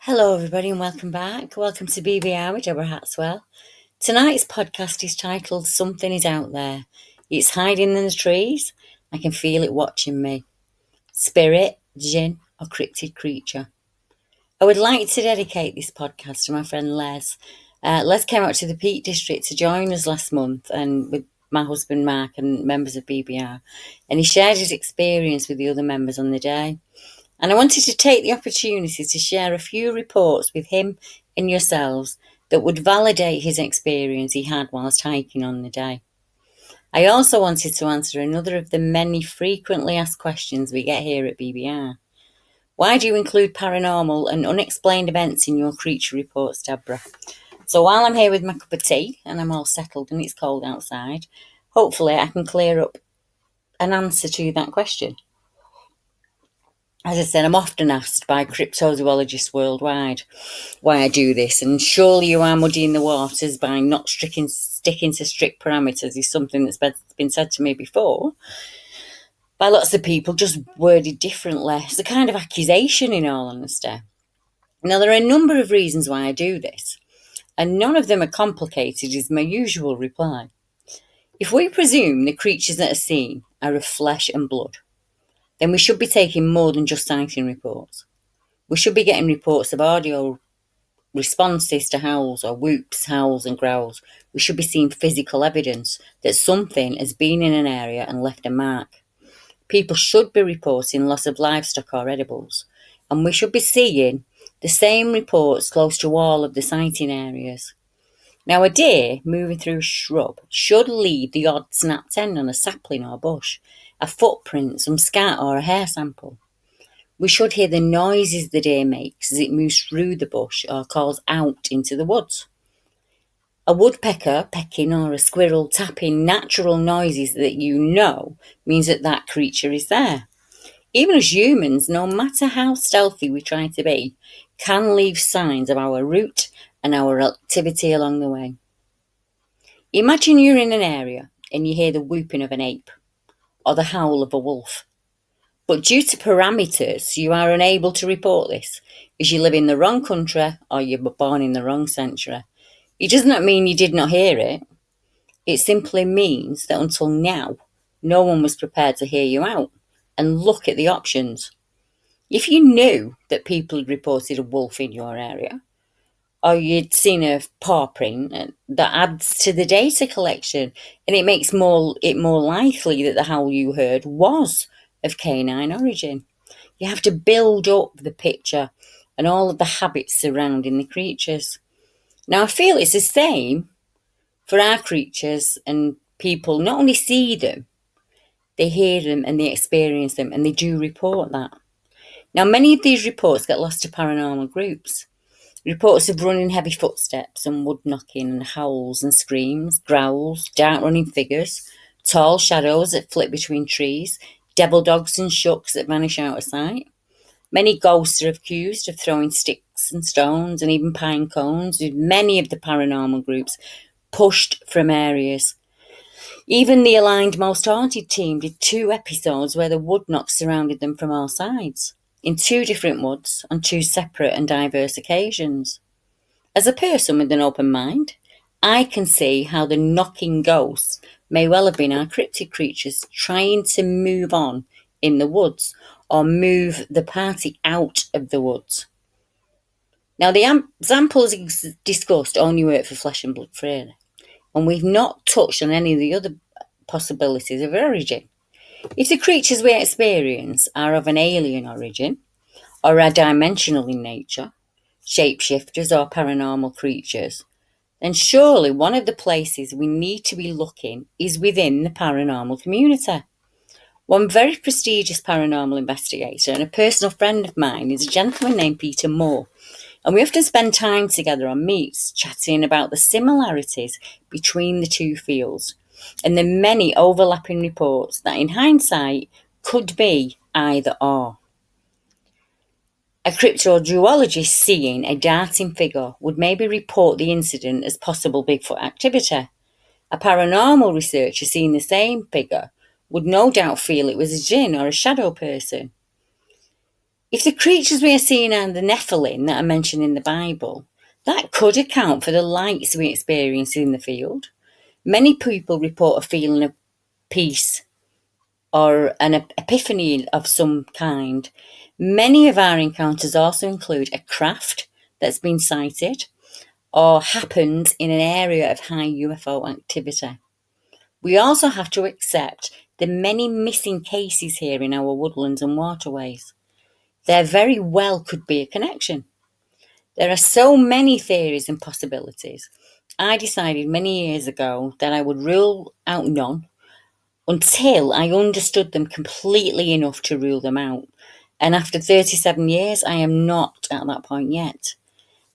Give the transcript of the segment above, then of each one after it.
Hello, everybody, and welcome back. Welcome to BBR with Deborah Hatswell. Tonight's podcast is titled Something is Out There. It's hiding in the trees. I can feel it watching me. Spirit, jinn, or cryptid creature. I would like to dedicate this podcast to my friend Les. Les came out to the Peak District to join us last month and with my husband Mark and members of BBR, and he shared his experience with the other members on the day. And I wanted to take the opportunity to share a few reports with him and yourselves that would validate his experience he had whilst hiking on the day. I also wanted to answer another of the many frequently asked questions we get here at BBR. Why do you include paranormal and unexplained events in your creature reports, Deborah? So while I'm here with my cup of tea and I'm all settled and it's cold outside, hopefully I can clear up an answer to that question. As I said, I'm often asked by cryptozoologists worldwide why I do this, and surely you are muddying the waters by not sticking to strict parameters is something that's been said to me before by lots of people, just worded differently. It's a kind of accusation, in all honesty. Now, there are a number of reasons why I do this, and none of them are complicated, is my usual reply. If we presume the creatures that are seen are of flesh and blood, then we should be taking more than just sighting reports. We should be getting reports of audio responses to howls or whoops, howls and growls. We should be seeing physical evidence that something has been in an area and left a mark. People should be reporting loss of livestock or edibles, and we should be seeing the same reports close to all of the sighting areas. Now, a deer moving through a shrub should leave the odd snapped end on a sapling or bush, a footprint, some scat or a hair sample. We should hear the noises the deer makes as it moves through the bush or calls out into the woods. A woodpecker pecking or a squirrel tapping, natural noises that you know means that creature is there. Even as humans, no matter how stealthy we try to be, can leave signs of our route and our activity along the way. Imagine you're in an area and you hear the whooping of an ape or the howl of a wolf. But due to parameters, you are unable to report this, as you live in the wrong country or you were born in the wrong century. It does not mean you did not hear it. It simply means that until now, no one was prepared to hear you out and look at the options. If you knew that people had reported a wolf in your area, or you'd seen a paw print, that adds to the data collection, and it makes it more likely that the howl you heard was of canine origin. You have to build up the picture and all of the habits surrounding the creatures. Now, I feel it's the same for our creatures, and people not only see them, they hear them and they experience them, and they do report that. Now, many of these reports get lost to paranormal groups. Reports of running heavy footsteps and wood knocking and howls and screams, growls, dark running figures, tall shadows that flit between trees, devil dogs and shucks that vanish out of sight. Many ghosts are accused of throwing sticks and stones and even pine cones, with many of the paranormal groups pushed from areas. Even the Aligned Most Haunted team did 2 episodes where the wood knocks surrounded them from all sides, in 2 different woods on 2 separate and diverse occasions. As a person with an open mind, I can see how the knocking ghosts may well have been our cryptid creatures trying to move on in the woods or move the party out of the woods. Now, the examples discussed only work for flesh and blood freely, and we've not touched on any of the other possibilities of origin. If the creatures we experience are of an alien origin, or are dimensional in nature, shapeshifters or paranormal creatures, then surely one of the places we need to be looking is within the paranormal community. One very prestigious paranormal investigator and a personal friend of mine is a gentleman named Peter Moore, and we often spend time together on meets chatting about the similarities between the 2 fields and the many overlapping reports that in hindsight could be either or. A cryptozoologist seeing a darting figure would maybe report the incident as possible Bigfoot activity. A paranormal researcher seeing the same figure would no doubt feel it was a jinn or a shadow person. If the creatures we are seeing are the Nephilim that are mentioned in the Bible, that could account for the lights we experience in the field. Many people report a feeling of peace or an epiphany of some kind. Many of our encounters also include a craft that's been sighted or happened in an area of high UFO activity. We also have to accept the many missing cases here in our woodlands and waterways. There very well could be a connection. There are so many theories and possibilities. I decided many years ago that I would rule out none until I understood them completely enough to rule them out. And after 37 years, I am not at that point yet.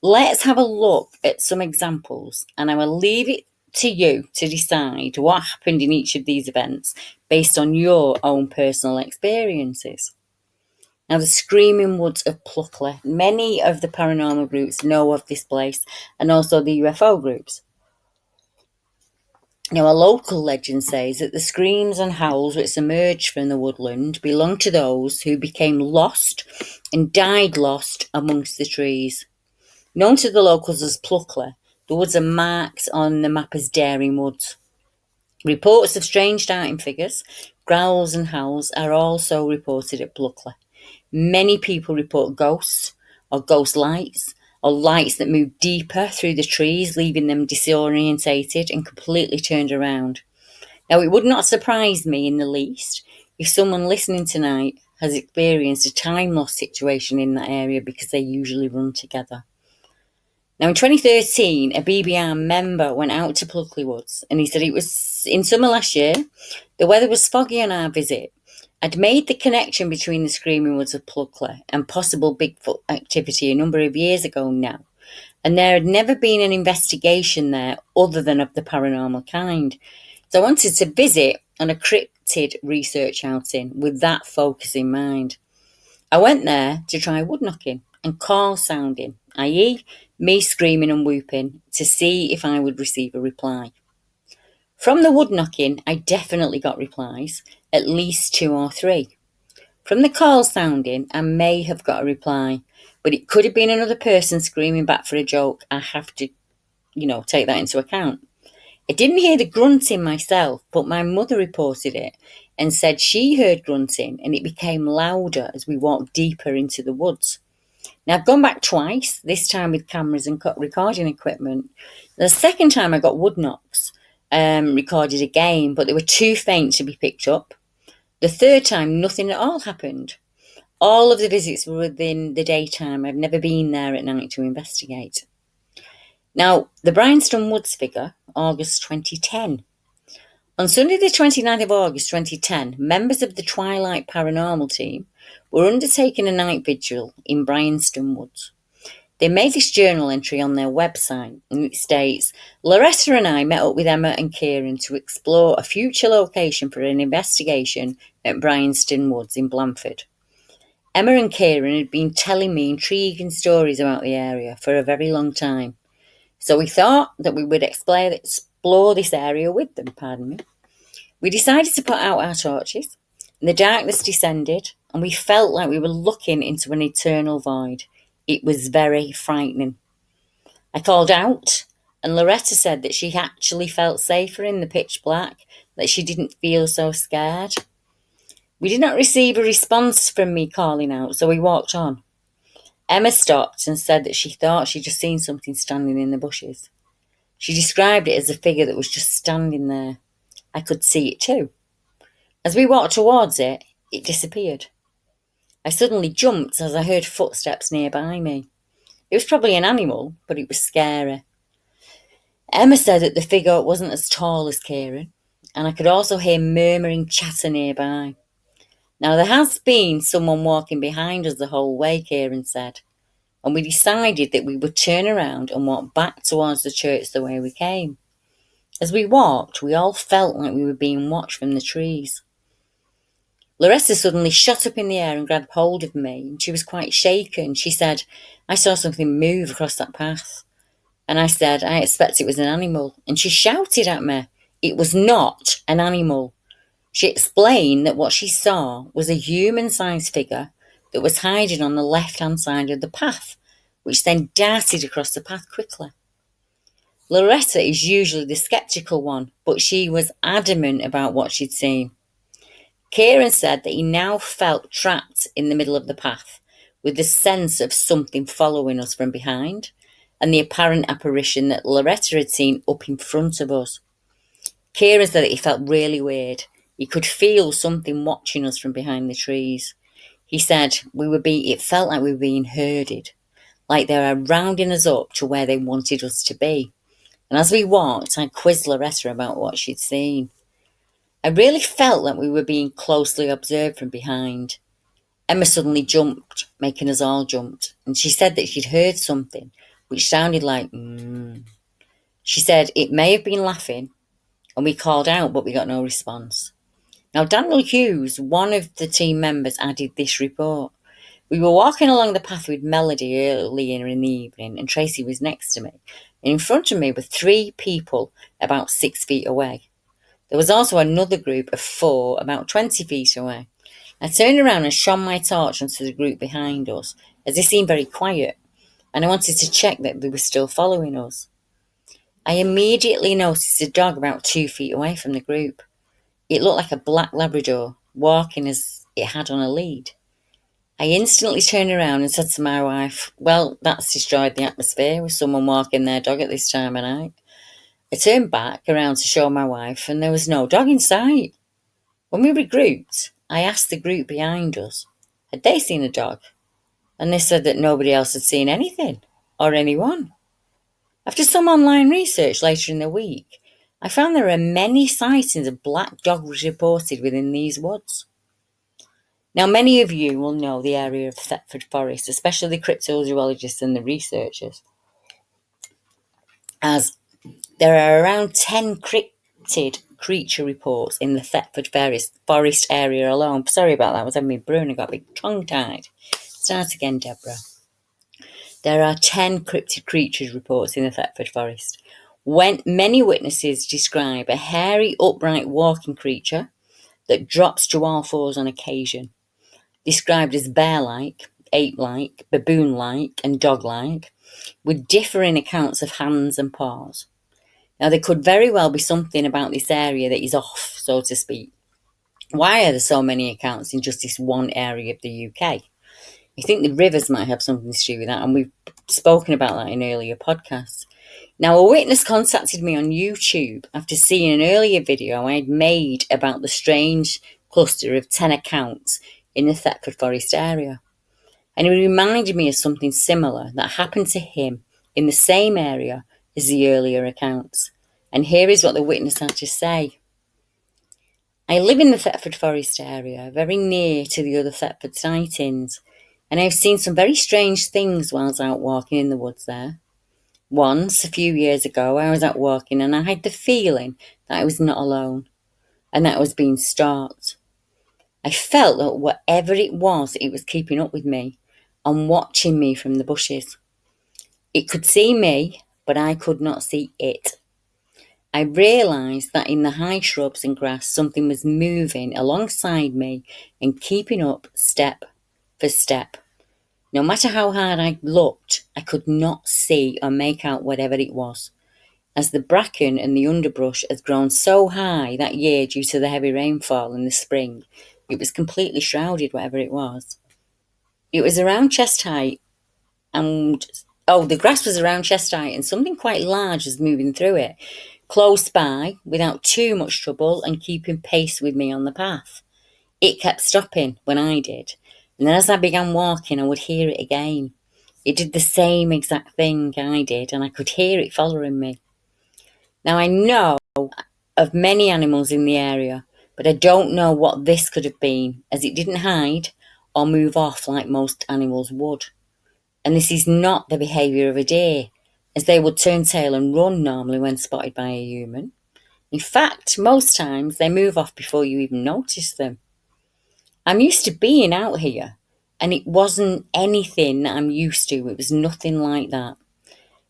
Let's have a look at some examples, and I will leave it to you to decide what happened in each of these events based on your own personal experiences. Now, the Screaming Woods of Pluckley. Many of the paranormal groups know of this place, and also the UFO groups. Now, a local legend says that the screams and howls which emerged from the woodland belonged to those who became lost and died lost amongst the trees. Known to the locals as Pluckley, the woods are marked on the map as Daring Woods. Reports of strange darting figures, growls and howls are also reported at Pluckley. Many people report ghosts or ghost lights or lights that move deeper through the trees, leaving them disorientated and completely turned around. Now, it would not surprise me in the least if someone listening tonight has experienced a time loss situation in that area because they usually run together. Now, in 2013, a BBR member went out to Pluckley Woods and he said it was in summer last year. The weather was foggy on our visit. I'd made the connection between the Screaming Woods of Pluckley and possible Bigfoot activity a number of years ago now, and there had never been an investigation there other than of the paranormal kind. So I wanted to visit on a cryptid research outing with that focus in mind. I went there to try wood knocking and call sounding, i.e., me screaming and whooping, to see if I would receive a reply. From the wood knocking, I definitely got replies, at least 2 or 3. From the call sounding, I may have got a reply, but it could have been another person screaming back for a joke. I have to, take that into account. I didn't hear the grunting myself, but my mother reported it and said she heard grunting and it became louder as we walked deeper into the woods. Now, I've gone back twice, this time with cameras and recording equipment. The second time I got wood knocks recorded again, but they were too faint to be picked up. The third time, nothing at all happened. All of the visits were within the daytime. I've never been there at night to investigate. Now, the Bryanston Woods figure, August 2010. On Sunday the 29th of August 2010, members of the Twilight Paranormal team were undertaking a night vigil in Bryanston Woods. They made this journal entry on their website, and it states, Loretta and I met up with Emma and Kieran to explore a future location for an investigation at Bryanston Woods in Blandford. Emma and Kieran had been telling me intriguing stories about the area for a very long time, so we thought that we would explore this area with them. We decided to put out our torches, and the darkness descended, and we felt like we were looking into an eternal void. It was very frightening. I called out, and Loretta said that she actually felt safer in the pitch black, that she didn't feel so scared. We did not receive a response from me calling out, so we walked on. Emma stopped and said that she thought she'd just seen something standing in the bushes. She described it as a figure that was just standing there. I could see it too. As we walked towards it, it disappeared. I suddenly jumped as I heard footsteps nearby me. It was probably an animal, but it was scary. Emma said that the figure wasn't as tall as Kieran, and I could also hear murmuring chatter nearby. Now, there has been someone walking behind us the whole way, Kieran said, and we decided that we would turn around and walk back towards the church the way we came. As we walked, we all felt like we were being watched from the trees. Loretta suddenly shot up in the air and grabbed hold of me, and she was quite shaken. She said, I saw something move across that path. And I said, I expect it was an animal. And she shouted at me, it was not an animal. She explained that what she saw was a human-sized figure that was hiding on the left-hand side of the path, which then darted across the path quickly. Loretta is usually the sceptical one, but she was adamant about what she'd seen. Kieran said that he now felt trapped in the middle of the path, with the sense of something following us from behind, and the apparent apparition that Loretta had seen up in front of us. Kieran said that he felt really weird. He could feel something watching us from behind the trees. He said it felt like we were being herded, like they were rounding us up to where they wanted us to be. And as we walked, I quizzed Loretta about what she'd seen. I really felt like we were being closely observed from behind. Emma suddenly jumped, making us all jump, and she said that she'd heard something, which sounded like She said it may have been laughing, and we called out, but we got no response. Now, Daniel Hughes, one of the team members, added this report. We were walking along the path with Melody earlier in the evening, and Tracy was next to me. And in front of me were 3 people about 6 feet away. There was also another group of 4 about 20 feet away. I turned around and shone my torch onto the group behind us, as they seemed very quiet, and I wanted to check that they were still following us. I immediately noticed a dog about 2 feet away from the group. It looked like a black Labrador, walking as it had on a lead. I instantly turned around and said to my wife, well, that's destroyed the atmosphere with someone walking their dog at this time of night. I turned back around to show my wife, and there was no dog in sight. When we regrouped, I asked the group behind us, had they seen a dog? And they said that nobody else had seen anything, or anyone. After some online research later in the week, I found there are many sightings of black dogs reported within these woods. Now, many of you will know the area of Thetford Forest, especially the cryptozoologists and the researchers, as there are around 10 cryptid creature reports in the Thetford Forest area alone. Sorry about that, I was having my brew and I got a bit tongue-tied. Start again, Deborah. There are 10 cryptid creatures reports in the Thetford Forest. When many witnesses describe a hairy, upright walking creature that drops to all fours on occasion, described as bear-like, ape-like, baboon-like, and dog-like, with differing accounts of hands and paws. Now, there could very well be something about this area that is off, so to speak. Why are there so many accounts in just this one area of the UK? I think the rivers might have something to do with that, and we've spoken about that in earlier podcasts. Now, a witness contacted me on YouTube after seeing an earlier video I had made about the strange cluster of 10 accounts in the Thetford Forest area. And he reminded me of something similar that happened to him in the same area as the earlier accounts. And here is what the witness had to say. I live in the Thetford Forest area, very near to the other Thetford sightings, and I've seen some very strange things whilst out walking in the woods there. Once, a few years ago, I was out walking and I had the feeling that I was not alone and that I was being stalked. I felt that whatever it was keeping up with me and watching me from the bushes. It could see me, but I could not see it. I realised that in the high shrubs and grass, something was moving alongside me and keeping up step for step. No matter how hard I looked, I could not see or make out whatever it was, as the bracken and the underbrush had grown so high that year due to the heavy rainfall in the spring, it was completely shrouded, whatever it was. It was around chest height, the grass was around chest height, and something quite large was moving through it, close by, without too much trouble, and keeping pace with me on the path. It kept stopping when I did, and then as I began walking, I would hear it again. It did the same exact thing I did, and I could hear it following me. Now, I know of many animals in the area, but I don't know what this could have been, as it didn't hide or move off like most animals would. And this is not the behaviour of a deer, as they would turn tail and run normally when spotted by a human. In fact, most times they move off before you even notice them. I'm used to being out here, and it wasn't anything that I'm used to. It was nothing like that.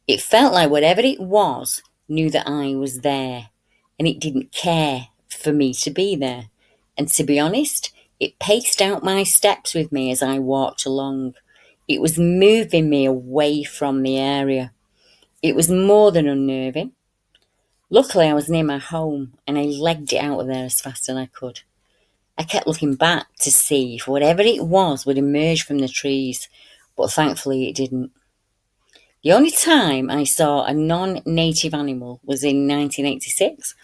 It felt like whatever it was knew that I was there, and it didn't care for me to be there. And to be honest, It paced out my steps with me as I walked along. It was moving me away from the area. It was more than unnerving. Luckily, I was near my home and I legged it out of there as fast as I could. I kept looking back to see if whatever it was would emerge from the trees, but thankfully it didn't. The only time I saw a non-native animal was in 1986,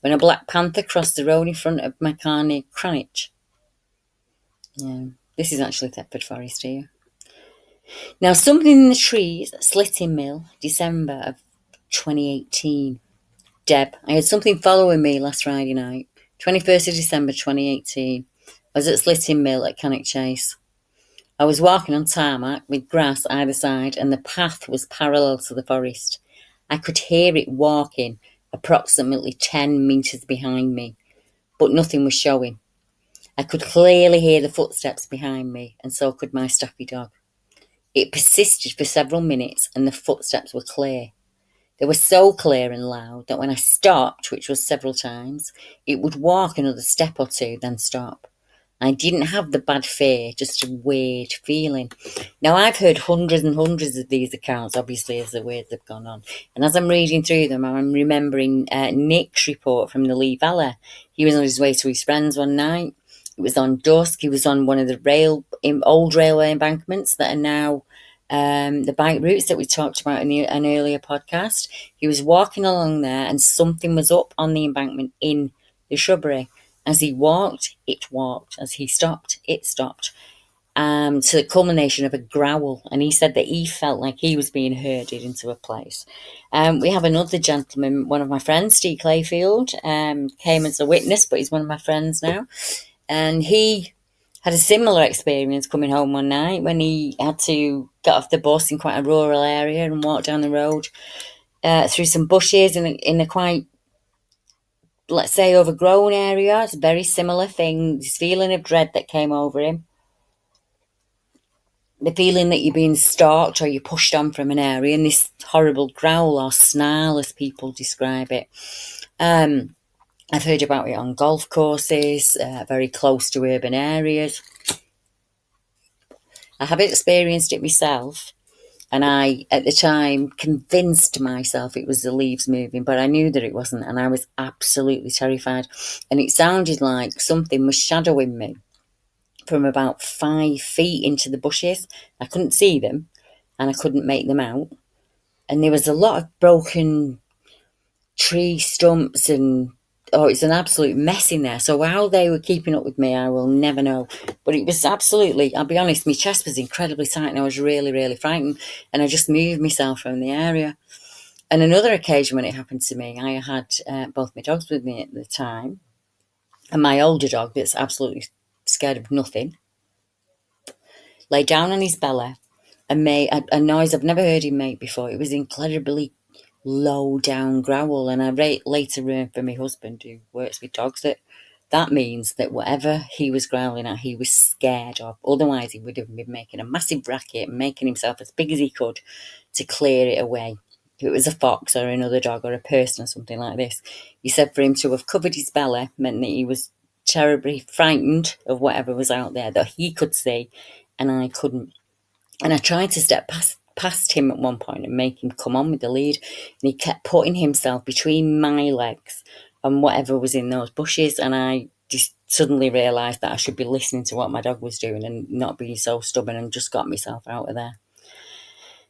when a black panther crossed the road in front of my car near Cranwich. Yeah, this is actually Thetford Forest here. Now, something in the trees at Slitting Mill, December of 2018. Deb, I had something following me last Friday night, 21st of December 2018. I was at Slitting Mill at Cannock Chase. I was walking on tarmac with grass either side, and the path was parallel to the forest. I could hear it walking approximately 10 metres behind me, but nothing was showing. I could clearly hear the footsteps behind me, and so could my Staffy dog. It persisted for several minutes, and the footsteps were clear. They were so clear and loud that when I stopped, which was several times, it would walk another step or two, then stop. I didn't have the bad fear, just a weird feeling. Now, I've heard hundreds and hundreds of these accounts, obviously, as the words have gone on. And as I'm reading through them, I'm remembering Nick's report from the Lee Valley. He was on his way to his friends one night. It was on dusk. He was on one of the old railway embankments that are now the bike routes that we talked about in an earlier podcast. He was walking along there and something was up on the embankment in the shrubbery. As he walked, it walked. As he stopped, it stopped. To the culmination of a growl. And he said that he felt like he was being herded into a place. We have another gentleman, one of my friends, Steve Clayfield, came as a witness, but he's one of my friends now. And he had a similar experience coming home one night when he had to get off the bus in quite a rural area and walk down the road through some bushes in a quite, let's say, overgrown area. It's a very similar thing. This feeling of dread that came over him. The feeling that you're being stalked or you're pushed on from an area, and this horrible growl or snarl, as people describe it. I've heard about it on golf courses, very close to urban areas. I have experienced it myself, and I, at the time, convinced myself it was the leaves moving, but I knew that it wasn't, and I was absolutely terrified. And it sounded like something was shadowing me from about 5 feet into the bushes. I couldn't see them, and I couldn't make them out. And there was a lot of broken tree stumps and it's an absolute mess in there. So how they were keeping up with me, I will never know. But it was absolutely, I'll be honest, my chest was incredibly tight and I was really, really frightened. And I just moved myself from the area. And another occasion when it happened to me, I had both my dogs with me at the time. And my older dog, that's absolutely scared of nothing, lay down on his belly and made a noise I've never heard him make before. It was incredibly low down growl, and I later learned from my husband, who works with dogs, that means that whatever he was growling at, he was scared of. Otherwise, he would have been making a massive racket and making himself as big as he could to clear it away. If it was a fox or another dog or a person or something like this, he said for him to have covered his belly meant that he was terribly frightened of whatever was out there that he could see and I couldn't. And I tried to step past him at one point and make him come on with the lead, and he kept putting himself between my legs and whatever was in those bushes, and I just suddenly realised that I should be listening to what my dog was doing and not being so stubborn, and just got myself out of there.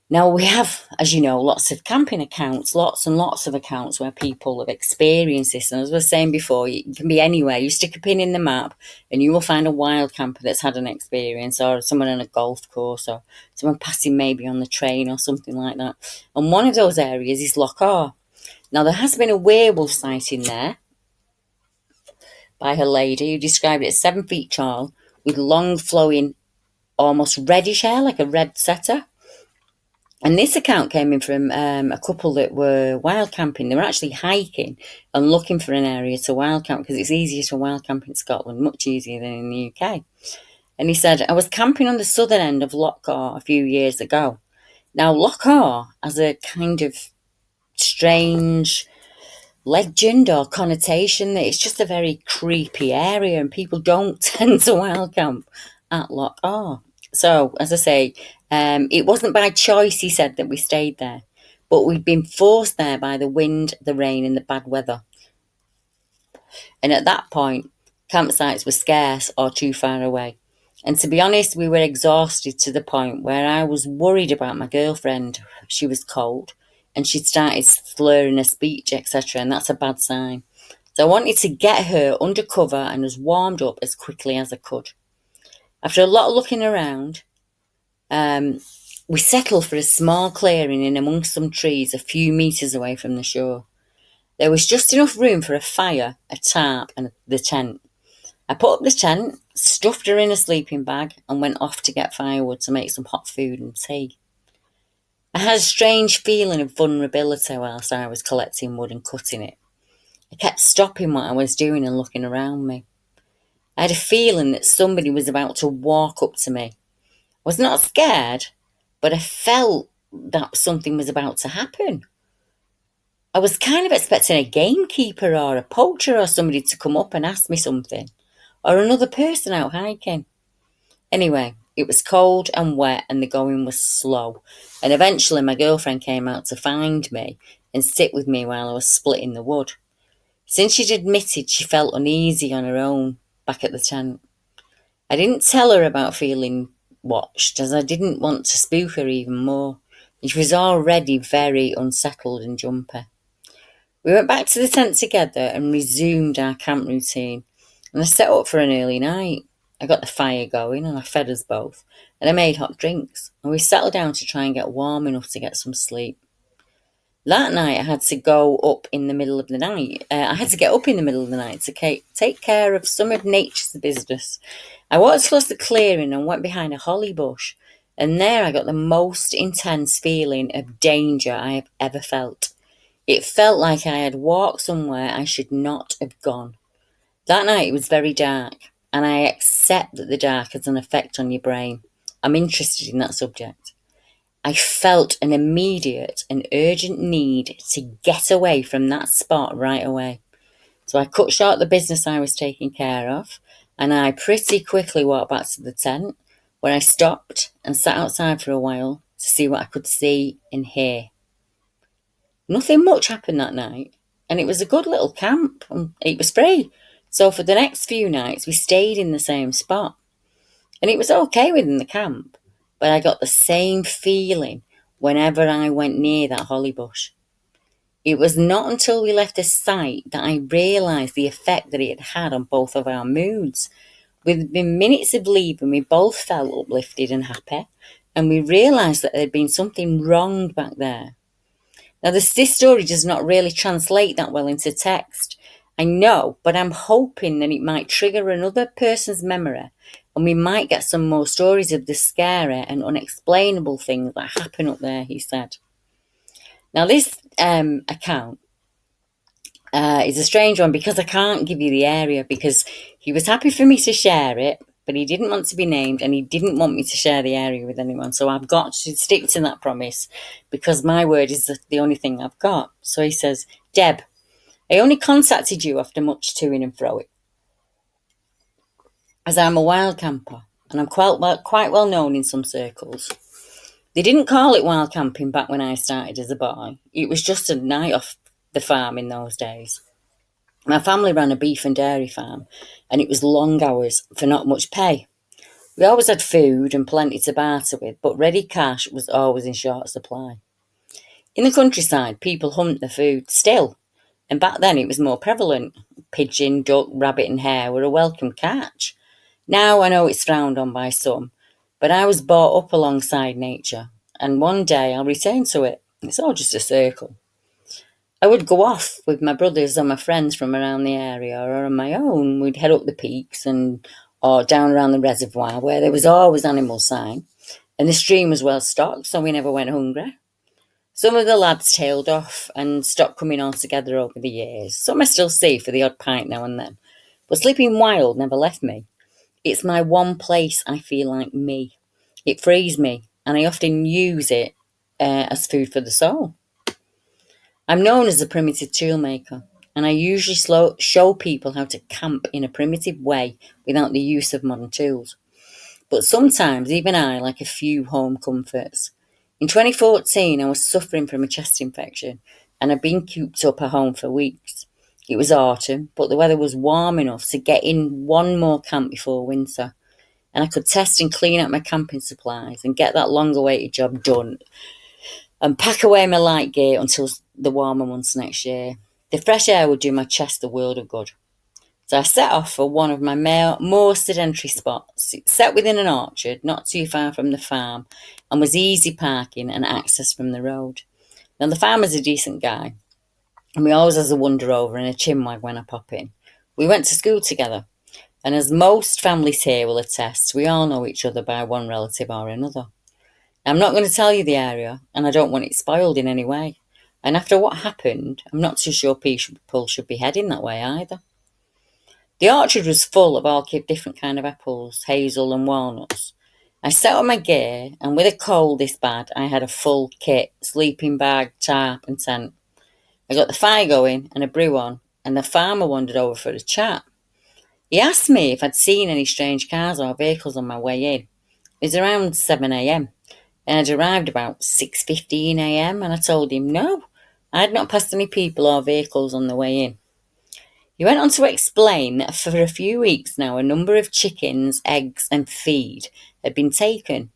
Now, we have, as you know, lots of camping accounts, lots and lots of accounts where people have experienced this. And as I was saying before, it can be anywhere. You stick a pin in the map and you will find a wild camper that's had an experience, or someone on a golf course, or someone passing maybe on the train or something like that. And one of those areas is Loch Awe. Now, there has been a werewolf sighting there by a lady who described it as 7 feet tall with long flowing, almost reddish hair, like a red setter. And this account came in from a couple that were wild camping. They were actually hiking and looking for an area to wild camp, because it's easier to wild camp in Scotland, much easier than in the UK. And he said, I was camping on the southern end of Loch Awe a few years ago. Now, Loch Awe has a kind of strange legend or connotation that it's just a very creepy area and people don't tend to wild camp at Loch Awe. So, as I say, it wasn't by choice, he said, that we stayed there, but we'd been forced there by the wind, the rain, and the bad weather. And at that point, campsites were scarce or too far away. And to be honest, we were exhausted to the point where I was worried about my girlfriend. She was cold and she'd started slurring her speech, etc., and that's a bad sign. So I wanted to get her under cover and as warmed up as quickly as I could. After a lot of looking around, we settled for a small clearing in amongst some trees a few metres away from the shore. There was just enough room for a fire, a tarp, and the tent. I put up the tent, stuffed her in a sleeping bag, and went off to get firewood to make some hot food and tea. I had a strange feeling of vulnerability whilst I was collecting wood and cutting it. I kept stopping what I was doing and looking around me. I had a feeling that somebody was about to walk up to me. I was not scared, but I felt that something was about to happen. I was kind of expecting a gamekeeper or a poacher or somebody to come up and ask me something, or another person out hiking. Anyway, it was cold and wet and the going was slow, and eventually my girlfriend came out to find me and sit with me while I was splitting the wood. Since she'd admitted she felt uneasy on her own back at the tent, I didn't tell her about feeling watched, as I didn't want to spook her even more. She was already very unsettled and jumpy. We went back to the tent together and resumed our camp routine, and I set up for an early night. I got the fire going and I fed us both, and I made hot drinks, and we settled down to try and get warm enough to get some sleep. That night I had to go up in the middle of the night. I had to get up in the middle of the night to take care of some of nature's business. I walked across the clearing and went behind a holly bush, and there I got the most intense feeling of danger I have ever felt. It felt like I had walked somewhere I should not have gone. That night it was very dark, and I accept that the dark has an effect on your brain. I'm interested in that subject. I felt an immediate and urgent need to get away from that spot right away. So I cut short the business I was taking care of, and I pretty quickly walked back to the tent, where I stopped and sat outside for a while to see what I could see and hear. Nothing much happened that night, and it was a good little camp, and it was free. So for the next few nights, we stayed in the same spot. And it was okay within the camp, but I got the same feeling whenever I went near that holly bush. It was not until we left the site that I realised the effect that it had had on both of our moods. Within minutes of leaving, we both felt uplifted and happy, and we realised that there had been something wrong back there. Now, this story does not really translate that well into text, I know, but I'm hoping that it might trigger another person's memory, and we might get some more stories of the scary and unexplainable things that happen up there, he said. Now, this account is a strange one because I can't give you the area, because he was happy for me to share it, but he didn't want to be named and he didn't want me to share the area with anyone. So I've got to stick to that promise because my word is the only thing I've got. So he says, Deb, I only contacted you after much toing and froing, as I'm a wild camper and I'm quite well known in some circles. They didn't call it wild camping back when I started as a boy. It was just a night off the farm in those days. My family ran a beef and dairy farm, and it was long hours for not much pay. We always had food and plenty to barter with, but ready cash was always in short supply. In the countryside, people hunt their food still, and back then it was more prevalent. Pigeon, duck, rabbit and hare were a welcome catch. Now I know it's frowned on by some, but I was brought up alongside nature, and one day I'll return to it. It's all just a circle. I would go off with my brothers or my friends from around the area, or on my own. We'd head up the peaks or down around the reservoir where there was always animal sign, and the stream was well stocked, so we never went hungry. Some of the lads tailed off and stopped coming all together over the years. Some I still see for the odd pint now and then, but sleeping wild never left me. It's my one place I feel like me. It frees me, and I often use it as food for the soul. I'm known as a primitive toolmaker. and I usually show people how to camp in a primitive way without the use of modern tools. But sometimes even I like a few home comforts. In 2014, I was suffering from a chest infection and I'd been cooped up at home for weeks. It was autumn, but the weather was warm enough to get in one more camp before winter, and I could test and clean out my camping supplies and get that long awaited job done and pack away my light gear until the warmer months next year. The fresh air would do my chest a world of good. So I set off for one of my more sedentary spots. It's set within an orchard, not too far from the farm, and was easy parking and access from the road. Now, the farmer's a decent guy, and we always has a wander over in a chinwag when I pop in. We went to school together, and as most families here will attest, we all know each other by one relative or another. I'm not going to tell you the area, and I don't want it spoiled in any way. And after what happened, I'm not too sure people should be heading that way either. The orchard was full of all different kind of apples, hazel and walnuts. I set up my gear, and with a cold this bad, I had a full kit, sleeping bag, tarp and tent. I got the fire going and a brew on, and the farmer wandered over for a chat. He asked me if I'd seen any strange cars or vehicles on my way in. It was around 7 a.m, and I'd arrived about 6:15 a.m, and I told him no, I had not passed any people or vehicles on the way in. He went on to explain that for a few weeks now, a number of chickens, eggs, and feed had been taken,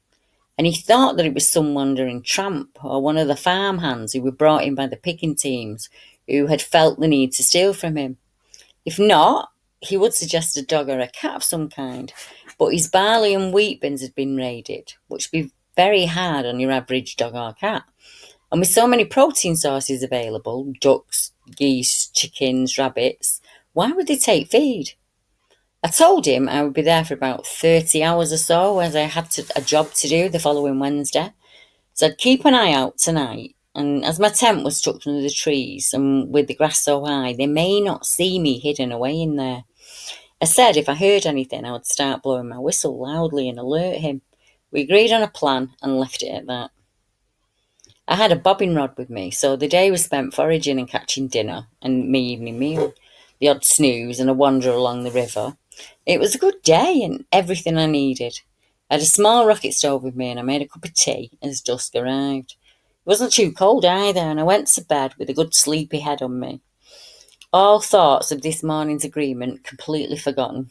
and he thought that it was some wandering tramp or one of the farm hands who were brought in by the picking teams who had felt the need to steal from him. If not, he would suggest a dog or a cat of some kind, but his barley and wheat bins had been raided, which would be very hard on your average dog or cat. And with so many protein sources available, ducks, geese, chickens, rabbits, why would they take feed? I told him I would be there for about 30 hours or so, as I had a job to do the following Wednesday. So I'd keep an eye out tonight, and as my tent was tucked under the trees and with the grass so high, they may not see me hidden away in there. I said if I heard anything, I would start blowing my whistle loudly and alert him. We agreed on a plan and left it at that. I had a bobbing rod with me, so the day was spent foraging and catching dinner and my evening meal, the odd snooze and a wander along the river. It was a good day and everything I needed. I had a small rocket stove with me and I made a cup of tea as dusk arrived. It wasn't too cold either, and I went to bed with a good sleepy head on me. All thoughts of this morning's agreement completely forgotten.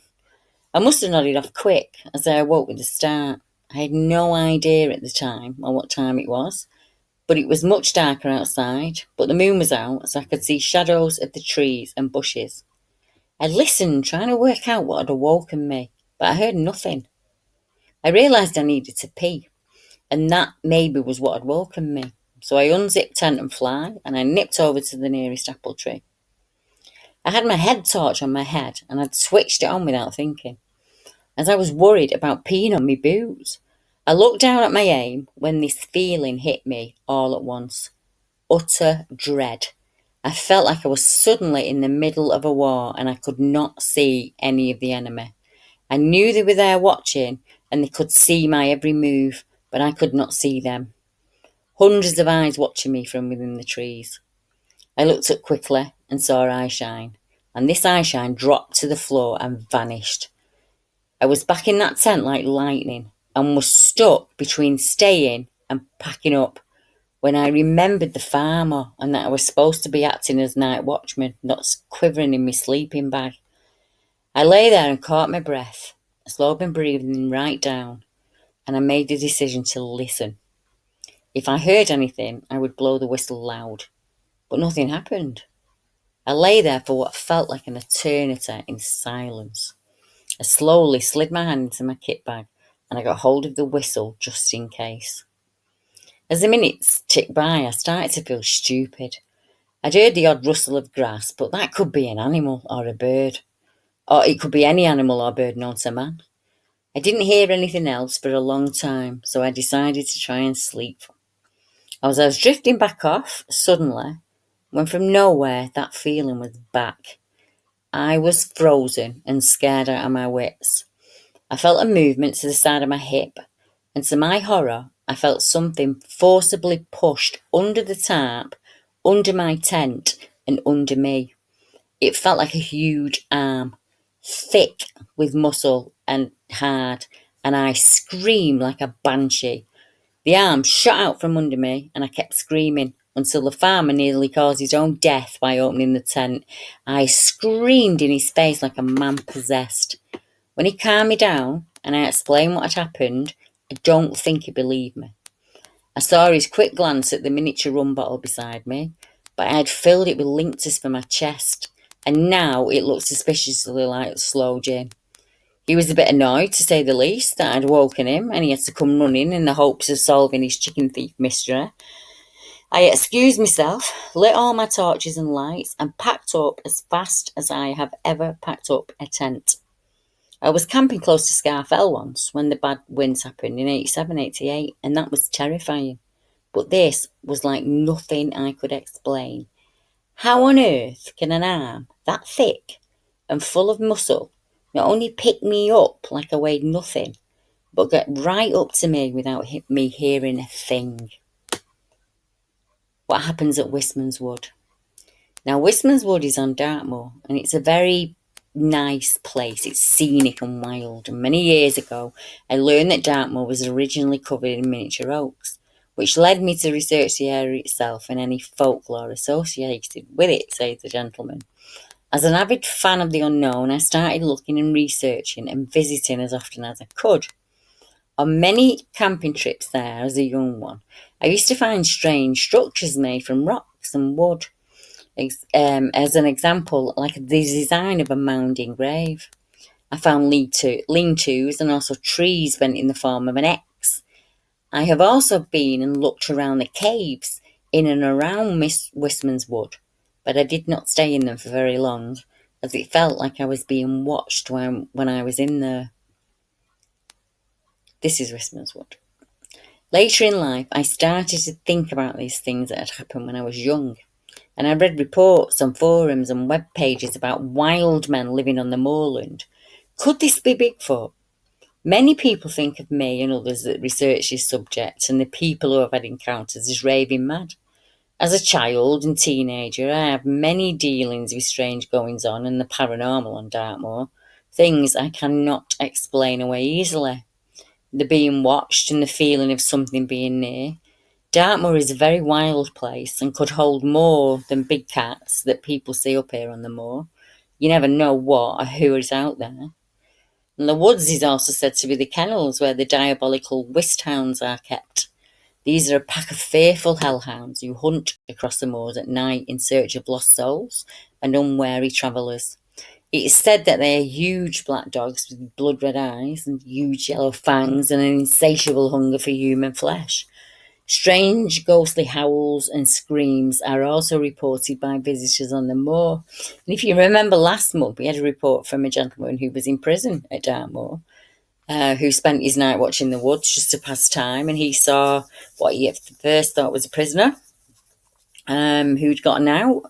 I must have nodded off quick as I awoke with a start. I had no idea at the time or what time it was, but it was much darker outside, but the moon was out, so I could see shadows of the trees and bushes. I listened, trying to work out what had awoken me, but I heard nothing. I realised I needed to pee, and that maybe was what had woken me. So I unzipped tent and fly, and I nipped over to the nearest apple tree. I had my head torch on my head, and I'd switched it on without thinking, as I was worried about peeing on my boots. I looked down at my aim when this feeling hit me all at once. Utter dread. I felt like I was suddenly in the middle of a war and I could not see any of the enemy. I knew they were there watching and they could see my every move, but I could not see them. Hundreds of eyes watching me from within the trees. I looked up quickly and saw eyeshine, and this eyeshine dropped to the floor and vanished. I was back in that tent like lightning and was stuck between staying and packing up when I remembered the farmer and that I was supposed to be acting as night watchman, not quivering in my sleeping bag. I lay there and caught my breath, slowed my breathing right down, and I made the decision to listen. If I heard anything, I would blow the whistle loud, but nothing happened. I lay there for what felt like an eternity in silence. I slowly slid my hand into my kit bag and I got hold of the whistle just in case. As the minutes ticked by, I started to feel stupid. I'd heard the odd rustle of grass, but that could be an animal or a bird. Or it could be any animal or bird known to man. I didn't hear anything else for a long time, so I decided to try and sleep. As I was drifting back off, suddenly, when from nowhere that feeling was back. I was frozen and scared out of my wits. I felt a movement to the side of my hip, and to my horror, I felt something forcibly pushed under the tarp, under my tent, and under me. It felt like a huge arm, thick with muscle and hard, and I screamed like a banshee. The arm shot out from under me, and I kept screaming until the farmer nearly caused his own death by opening the tent. I screamed in his face like a man possessed. When he calmed me down and I explained what had happened, I don't think he believed me. I saw his quick glance at the miniature rum bottle beside me, but I had filled it with linctus for my chest, and now it looked suspiciously like sloe gin. He was a bit annoyed, to say the least, that I'd woken him and he had to come running in the hopes of solving his chicken thief mystery. I excused myself, lit all my torches and lights, and packed up as fast as I have ever packed up a tent. I was camping close to Scarfell once when the bad winds happened in 87, 88, and that was terrifying. But this was like nothing I could explain. How on earth can an arm that thick and full of muscle not only pick me up like I weighed nothing, but get right up to me without me hearing a thing? What happens at Wistman's Wood? Now, Wistman's Wood is on Dartmoor, and it's a very nice place. It's scenic and wild. And many years ago, I learned that Dartmoor was originally covered in miniature oaks, which led me to research the area itself and any folklore associated with it, says the gentleman. As an avid fan of the unknown, I started looking and researching and visiting as often as I could. On many camping trips there as a young one, I used to find strange structures made from rocks and wood. As an example, like the design of a mounding grave. I found lean-tos and also trees bent in the form of an X. I have also been and looked around the caves in and around Wistman's Wood, but I did not stay in them for very long, as it felt like I was being watched when I was in there. This is Wistman's Wood. Later in life, I started to think about these things that had happened when I was young, and I read reports on forums and web pages about wild men living on the moorland. Could this be Bigfoot? Many people think of me and others that research this subject and the people who have had encounters as raving mad. As a child and teenager, I have many dealings with strange goings-on and the paranormal on Dartmoor, things I cannot explain away easily. The being watched and the feeling of something being near. Dartmoor is a very wild place and could hold more than big cats that people see up here on the moor. You never know what or who is out there. And the woods is also said to be the kennels where the diabolical whist hounds are kept. These are a pack of fearful hellhounds who hunt across the moors at night in search of lost souls and unwary travellers. It is said that they are huge black dogs with blood-red eyes and huge yellow fangs and an insatiable hunger for human flesh. Strange ghostly howls and screams are also reported by visitors on the moor. And if you remember last month, we had a report from a gentleman who was in prison at Dartmoor, who spent his night watching the woods just to pass time, and he saw what he at first thought was a prisoner who'd gotten out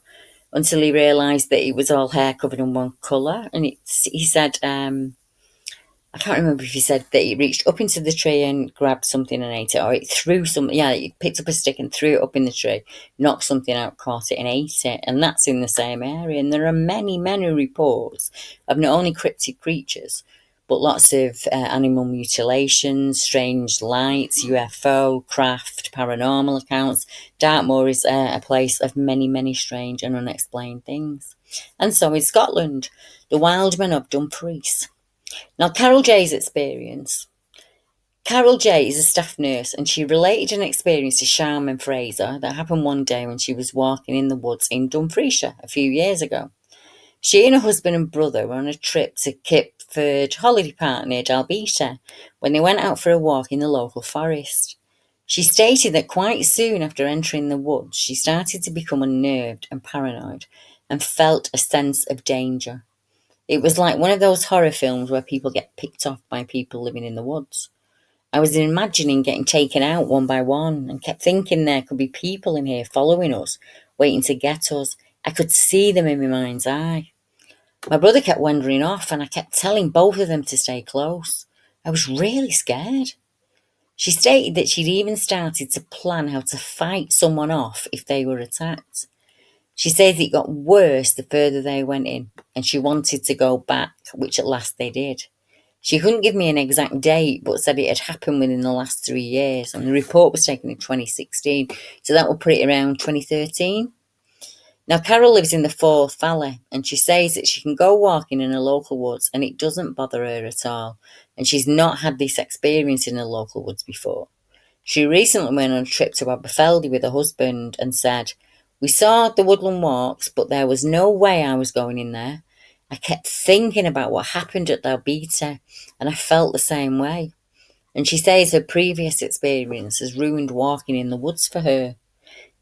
until he realised that it was all hair covered in one colour. And he said, I can't remember if he said that he reached up into the tree and grabbed something and ate it, or it threw something. Yeah, he picked up a stick and threw it up in the tree, knocked something out, caught it, and ate it. And that's in the same area. And there are many, many reports of not only cryptid creatures, but lots of animal mutilations, strange lights, UFO, craft, paranormal accounts. Dartmoor is a place of many, many strange and unexplained things. And so is Scotland, the wild men of Dumfries. Now, Carol J's experience. Carol J is a staff nurse, and she related an experience to Charmin Fraser that happened one day when she was walking in the woods in Dumfriesshire a few years ago. She and her husband and brother were on a trip to Kipford Holiday Park near Dalbeater when they went out for a walk in the local forest. She stated that quite soon after entering the woods, she started to become unnerved and paranoid and felt a sense of danger. It was like one of those horror films where people get picked off by people living in the woods. I was imagining getting taken out one by one and kept thinking there could be people in here following us, waiting to get us. I could see them in my mind's eye. My brother kept wandering off and I kept telling both of them to stay close. I was really scared. She stated that she'd even started to plan how to fight someone off if they were attacked. She says it got worse the further they went in, and she wanted to go back, which at last they did. She couldn't give me an exact date, but said it had happened within the last 3 years, and the report was taken in 2016, so that would put it around 2013. Now, Carol lives in the Forth Valley, and she says that she can go walking in the local woods and it doesn't bother her at all, and she's not had this experience in the local woods before. She recently went on a trip to Aberfeldy with her husband and said, "We saw the woodland walks, but there was no way I was going in there. I kept thinking about what happened at the Albita, and I felt the same way." And she says her previous experience has ruined walking in the woods for her.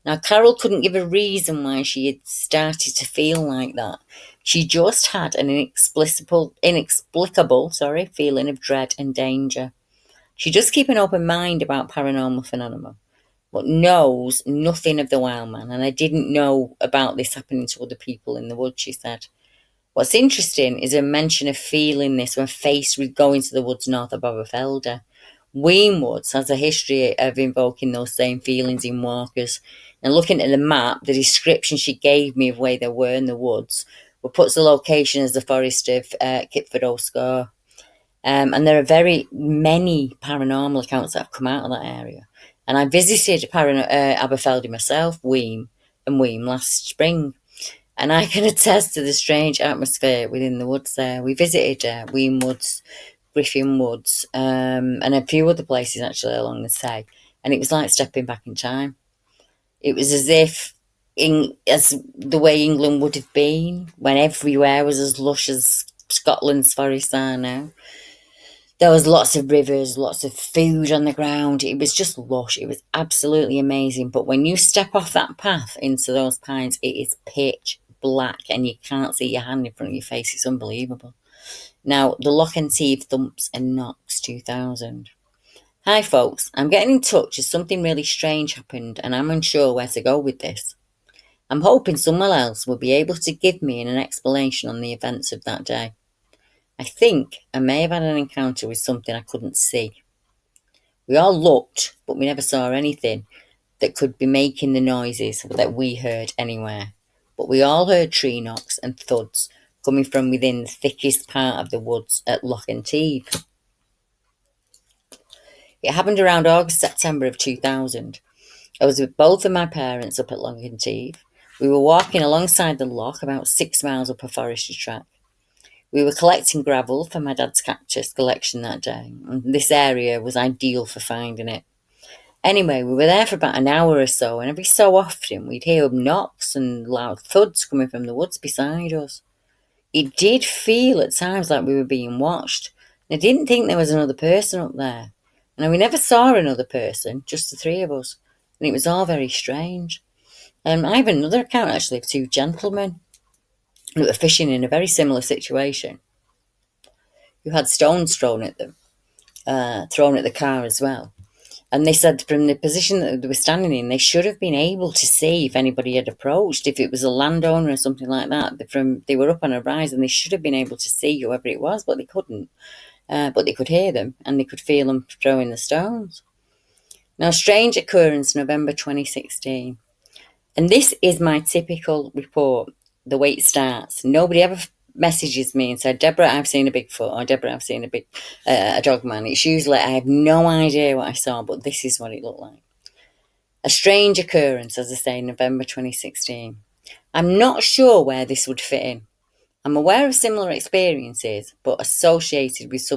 Now, Carol couldn't give a reason why she had started to feel like that. She just had an inexplicable feeling of dread and danger. She does keep an open mind about paranormal phenomena, but knows nothing of the wild man, and I didn't know about this happening to other people in the woods, she said. What's interesting is a mention of feeling this when faced with going to the woods north of Aberfelder. Weem Woods has a history of invoking those same feelings in walkers. And looking at the map, the description she gave me of where they were in the woods puts the location as the forest of Kipford O'Score. And there are very many paranormal accounts that have come out of that area. And I visited Aberfeldy myself, Weem last spring. And I can attest to the strange atmosphere within the woods there. We visited Weem Woods, Griffin Woods, and a few other places actually along the Tay. And it was like stepping back in time. It was as if, as the way England would have been, when everywhere was as lush as Scotland's forests are now. There was lots of rivers, lots of food on the ground. It was just lush. It was absolutely amazing. But when you step off that path into those pines, it is pitch black and you can't see your hand in front of your face. It's unbelievable. Now, the Loch and Teeve thumps and knocks 2000. Hi folks, I'm getting in touch as something really strange happened and I'm unsure where to go with this. I'm hoping someone else will be able to give me an explanation on the events of that day. I think I may have had an encounter with something I couldn't see. We all looked, but we never saw anything that could be making the noises that we heard anywhere. But we all heard tree knocks and thuds coming from within the thickest part of the woods at Loch and Teeve. It happened around August, September of 2000. I was with both of my parents up at Loch and Teeve. We were walking alongside the loch about 6 miles up a forestry track. We were collecting gravel for my dad's cactus collection that day, and this area was ideal for finding it. Anyway, we were there for about an hour or so, and every so often we'd hear knocks and loud thuds coming from the woods beside us. It did feel at times like we were being watched. I didn't think there was another person up there. And we never saw another person, just the three of us. And it was all very strange. I have another account actually of two gentlemen who were fishing in a very similar situation, who had stones thrown at them, thrown at the car as well. And they said from the position that they were standing in, they should have been able to see if anybody had approached, if it was a landowner or something like that. They were up on a rise and they should have been able to see whoever it was, but they couldn't. But they could hear them and they could feel them throwing the stones. Now, strange occurrence, November 2016. And this is my typical report, the way it starts. Nobody ever messages me and said, "Deborah, I've seen a Bigfoot," or "Deborah, I've seen a dog man." It's usually, I have no idea what I saw, but this is what it looked like. A strange occurrence, as I say, November 2016. I'm not sure where this would fit in. I'm aware of similar experiences, but associated with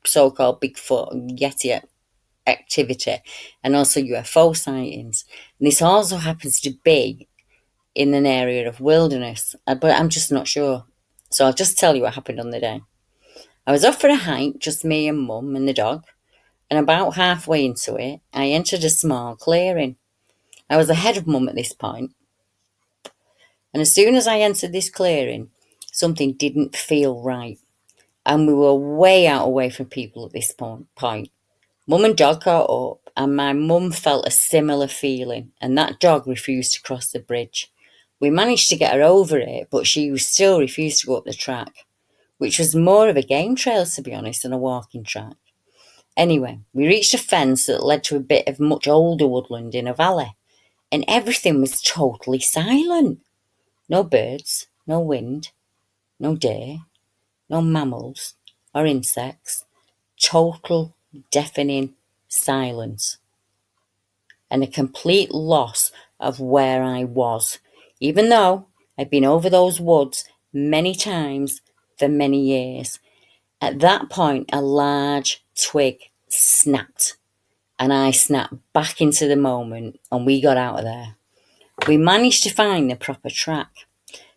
so-called Bigfoot and Yeti activity, and also UFO sightings. And this also happens to be in an area of wilderness, but I'm just not sure. So I'll just tell you what happened on the day. I was off for a hike, just me and Mum and the dog, and about halfway into it, I entered a small clearing. I was ahead of Mum at this point, and as soon as I entered this clearing, something didn't feel right, and we were way out away from people at this point. Mum and dog got up, and my mum felt a similar feeling, and that dog refused to cross the bridge. We managed to get her over it, but she still refused to go up the track, which was more of a game trail, to be honest, than a walking track. Anyway, we reached a fence that led to a bit of much older woodland in a valley, and everything was totally silent. No birds, no wind, no deer, no mammals or insects. Total deafening silence. And a complete loss of where I was, even though I'd been over those woods many times for many years. At that point, a large twig snapped, and I snapped back into the moment, and we got out of there. We managed to find the proper track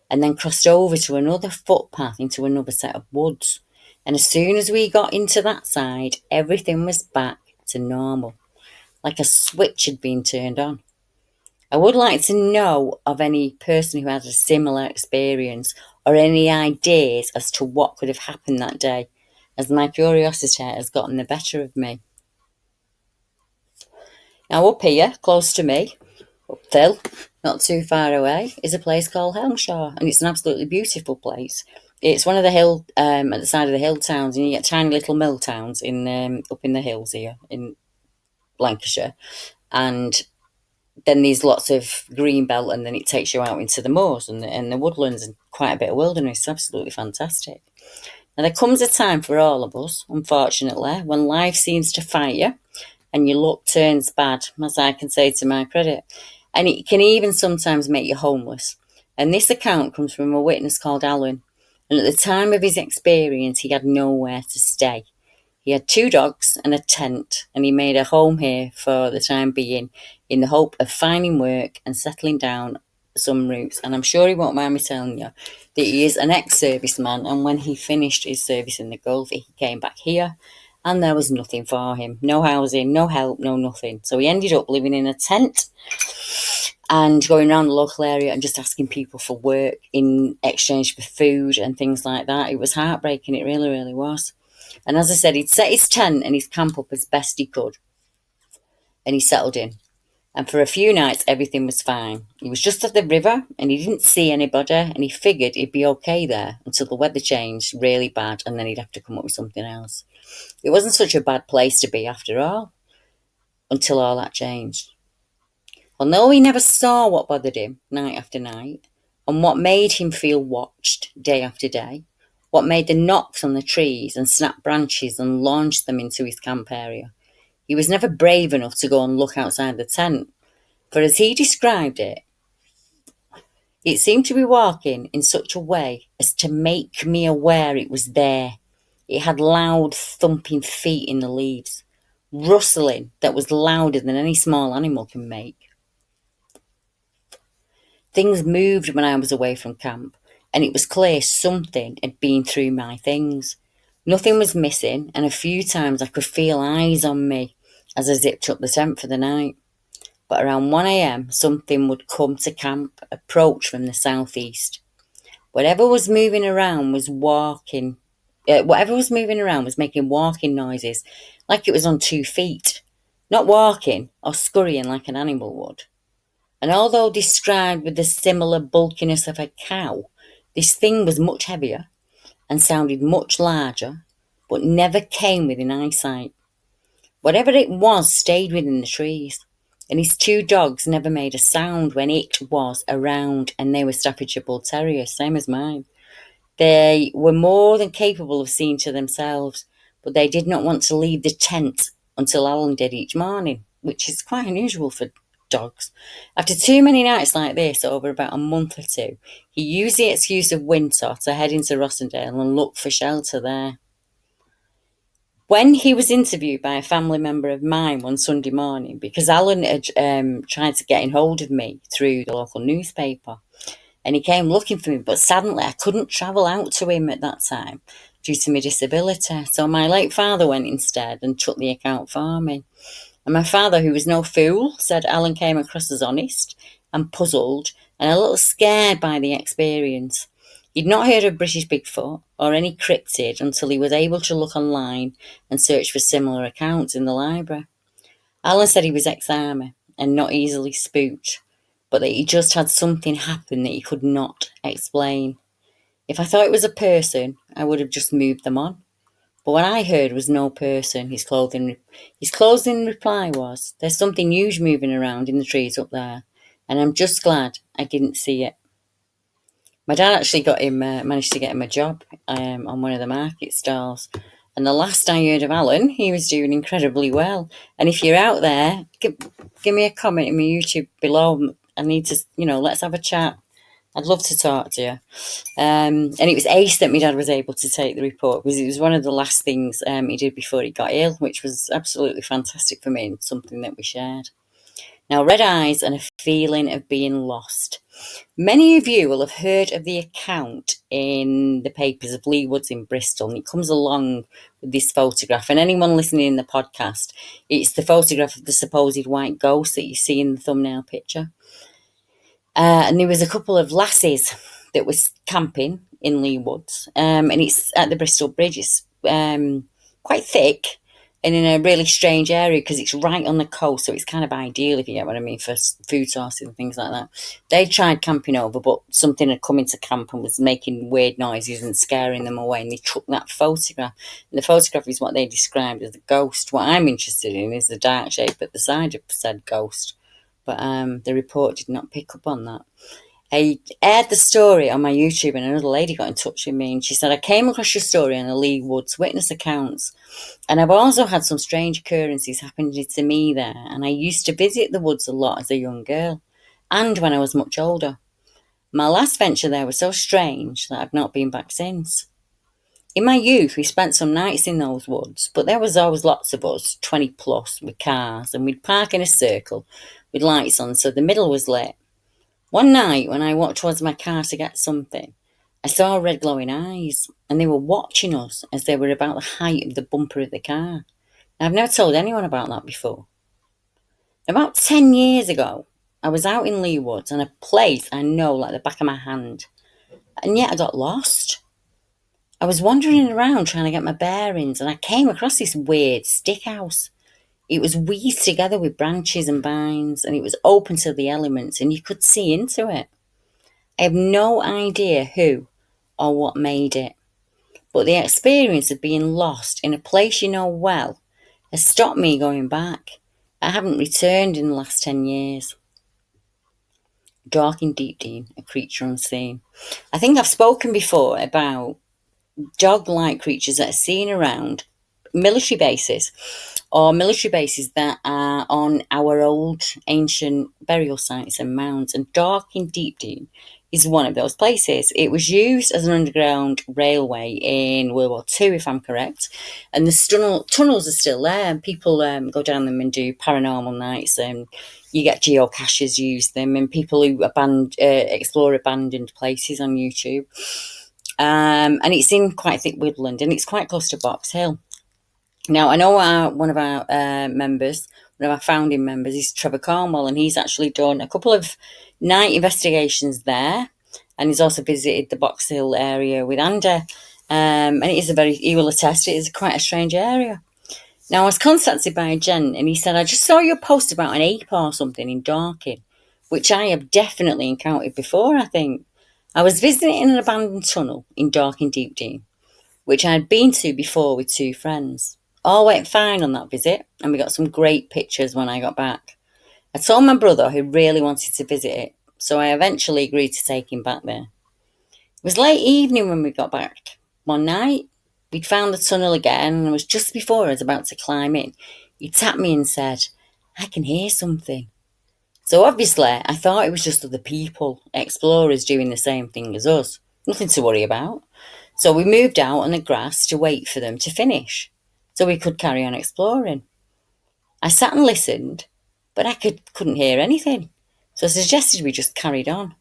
and then crossed over to another footpath into another set of woods. And as soon as we got into that side, everything was back to normal, like a switch had been turned on. I would like to know of any person who has a similar experience or any ideas as to what could have happened that day, as my curiosity has gotten the better of me. Now, up here, close to me, uphill, not too far away, is a place called Helmshire, and it's an absolutely beautiful place. It's one of the hill at the side of the hill towns, and you get tiny little mill towns in up in the hills here in Lancashire, and then there's lots of green belt, and then it takes you out into the moors and the woodlands and quite a bit of wilderness. It's absolutely fantastic. Now, there comes a time for all of us, unfortunately, when life seems to fight you and your luck turns bad, as I can say to my credit. And it can even sometimes make you homeless. And this account comes from a witness called Alan. And at the time of his experience, he had nowhere to stay. He had 2 dogs and a tent, and he made a home here for the time being in the hope of finding work and settling down some roots. And I'm sure he won't mind me telling you that he is an ex-serviceman, and when he finished his service in the Gulf, he came back here and there was nothing for him. No housing, no help, no nothing. So he ended up living in a tent and going around the local area and just asking people for work in exchange for food and things like that. It was heartbreaking, it really, really was. And as I said, he'd set his tent and his camp up as best he could. And he settled in. And for a few nights, everything was fine. He was just at the river and he didn't see anybody, and he figured he'd be okay there until the weather changed really bad, and then he'd have to come up with something else. It wasn't such a bad place to be after all, until all that changed. Although he never saw what bothered him night after night, and what made him feel watched day after day, what made the knocks on the trees and snap branches and launch them into his camp area, he was never brave enough to go and look outside the tent. For as he described it, it seemed to be walking in such a way as to make me aware it was there. It had loud thumping feet in the leaves, rustling that was louder than any small animal can make. Things moved when I was away from camp, and it was clear something had been through my things. Nothing was missing, and a few times I could feel eyes on me as I zipped up the tent for the night. But around 1 a.m, something would come to camp, approach from the southeast. Whatever was moving around was making walking noises, like it was on 2 feet, not walking or scurrying like an animal would. And although described with the similar bulkiness of a cow, this thing was much heavier and sounded much larger, but never came within eyesight. Whatever it was stayed within the trees, and his 2 dogs never made a sound when it was around, and they were Staffordshire Bull Terriers, same as mine. They were more than capable of seeing to themselves, but they did not want to leave the tent until Alan did each morning, which is quite unusual for dogs. After too many nights like this, over about a month or 2, he used the excuse of winter to head into Rossendale and look for shelter there. When he was interviewed by a family member of mine one Sunday morning, because Alan had tried to get in hold of me through the local newspaper, and he came looking for me, but sadly I couldn't travel out to him at that time due to my disability. So my late father went instead and took the account for me. And my father, who was no fool, said Alan came across as honest and puzzled and a little scared by the experience. He'd not heard of British Bigfoot or any cryptid until he was able to look online and search for similar accounts in the library. Alan said he was ex-army and not easily spooked, but that he just had something happen that he could not explain. If I thought it was a person, I would have just moved them on. But what I heard was no person. His closing reply was, "There's something huge moving around in the trees up there, and I'm just glad I didn't see it." My dad actually managed to get him a job on one of the market stalls. And the last I heard of Alan, he was doing incredibly well. And if you're out there, give me a comment in my YouTube below. I need to, let's have a chat. I'd love to talk to you. And it was ace that my dad was able to take the report, because it was one of the last things he did before he got ill, which was absolutely fantastic for me and something that we shared. Now, red eyes and a feeling of being lost. Many of you will have heard of the account in the papers of Lee Woods in Bristol, and it comes along with this photograph. And anyone listening in the podcast, it's the photograph of the supposed white ghost that you see in the thumbnail picture. And there was a couple of lassies that was camping in Lee Woods, and it's at the Bristol Bridge. It's quite thick and in a really strange area because it's right on the coast, so it's kind of ideal, if you get what I mean, for food sources and things like that. They tried camping over, but something had come into camp and was making weird noises and scaring them away, and they took that photograph. And the photograph is what they described as a ghost. What I'm interested in is the dark shape at the side of said ghost, but the report did not pick up on that. I aired the story on my YouTube, and another lady got in touch with me, and she said, I came across your story on the Lee Woods witness accounts, and I've also had some strange occurrences happening to me there, and I used to visit the woods a lot as a young girl, and when I was much older. My last venture there was so strange that I've not been back since. In my youth, we spent some nights in those woods, but there was always lots of us, 20 plus, with cars, and we'd park in a circle with lights on so the middle was lit. One night, when I walked towards my car to get something, I saw red glowing eyes, and they were watching us as they were about the height of the bumper of the car. Now, I've never told anyone about that before. About 10 years ago, I was out in Lee Woods on a place I know like the back of my hand, and yet I got lost. I was wandering around trying to get my bearings, and I came across this weird stick house. It was weaved together with branches and vines, and it was open to the elements, and you could see into it. I have no idea who or what made it, but the experience of being lost in a place you know well has stopped me going back. I haven't returned in the last 10 years. Dark in Deepdene, a creature unseen. I think I've spoken before about dog-like creatures that are seen around military bases, or military bases that are on our old ancient burial sites and mounds, and Dark in Deepdene is one of those places. It was used as an underground railway in World War II, if I'm correct, and the tunnels are still there, and people go down them and do paranormal nights, and you get geocachers use them, and people who explore abandoned places on YouTube. And it's in quite thick woodland, and it's quite close to Box Hill. Now, I know one of our members, one of our founding members, is Trevor Cornwall, and he's actually done a couple of night investigations there, and he's also visited the Box Hill area with Andy. And he will attest, it is quite a strange area. Now, I was contacted by a gent, and he said, I just saw your post about an ape or something in Dorking, which I have definitely encountered before, I think. I was visiting an abandoned tunnel in Dorking Deepdene, which I had been to before with two friends. All went fine on that visit, and we got some great pictures when I got back. I told my brother, who really wanted to visit it, so I eventually agreed to take him back there. It was late evening when we got back. One night, we'd found the tunnel again, and it was just before I was about to climb in. He tapped me and said, I can hear something. So obviously, I thought it was just other people, explorers doing the same thing as us. Nothing to worry about. So we moved out on the grass to wait for them to finish, so we could carry on exploring. I sat and listened, but I couldn't hear anything, so I suggested we just carried on.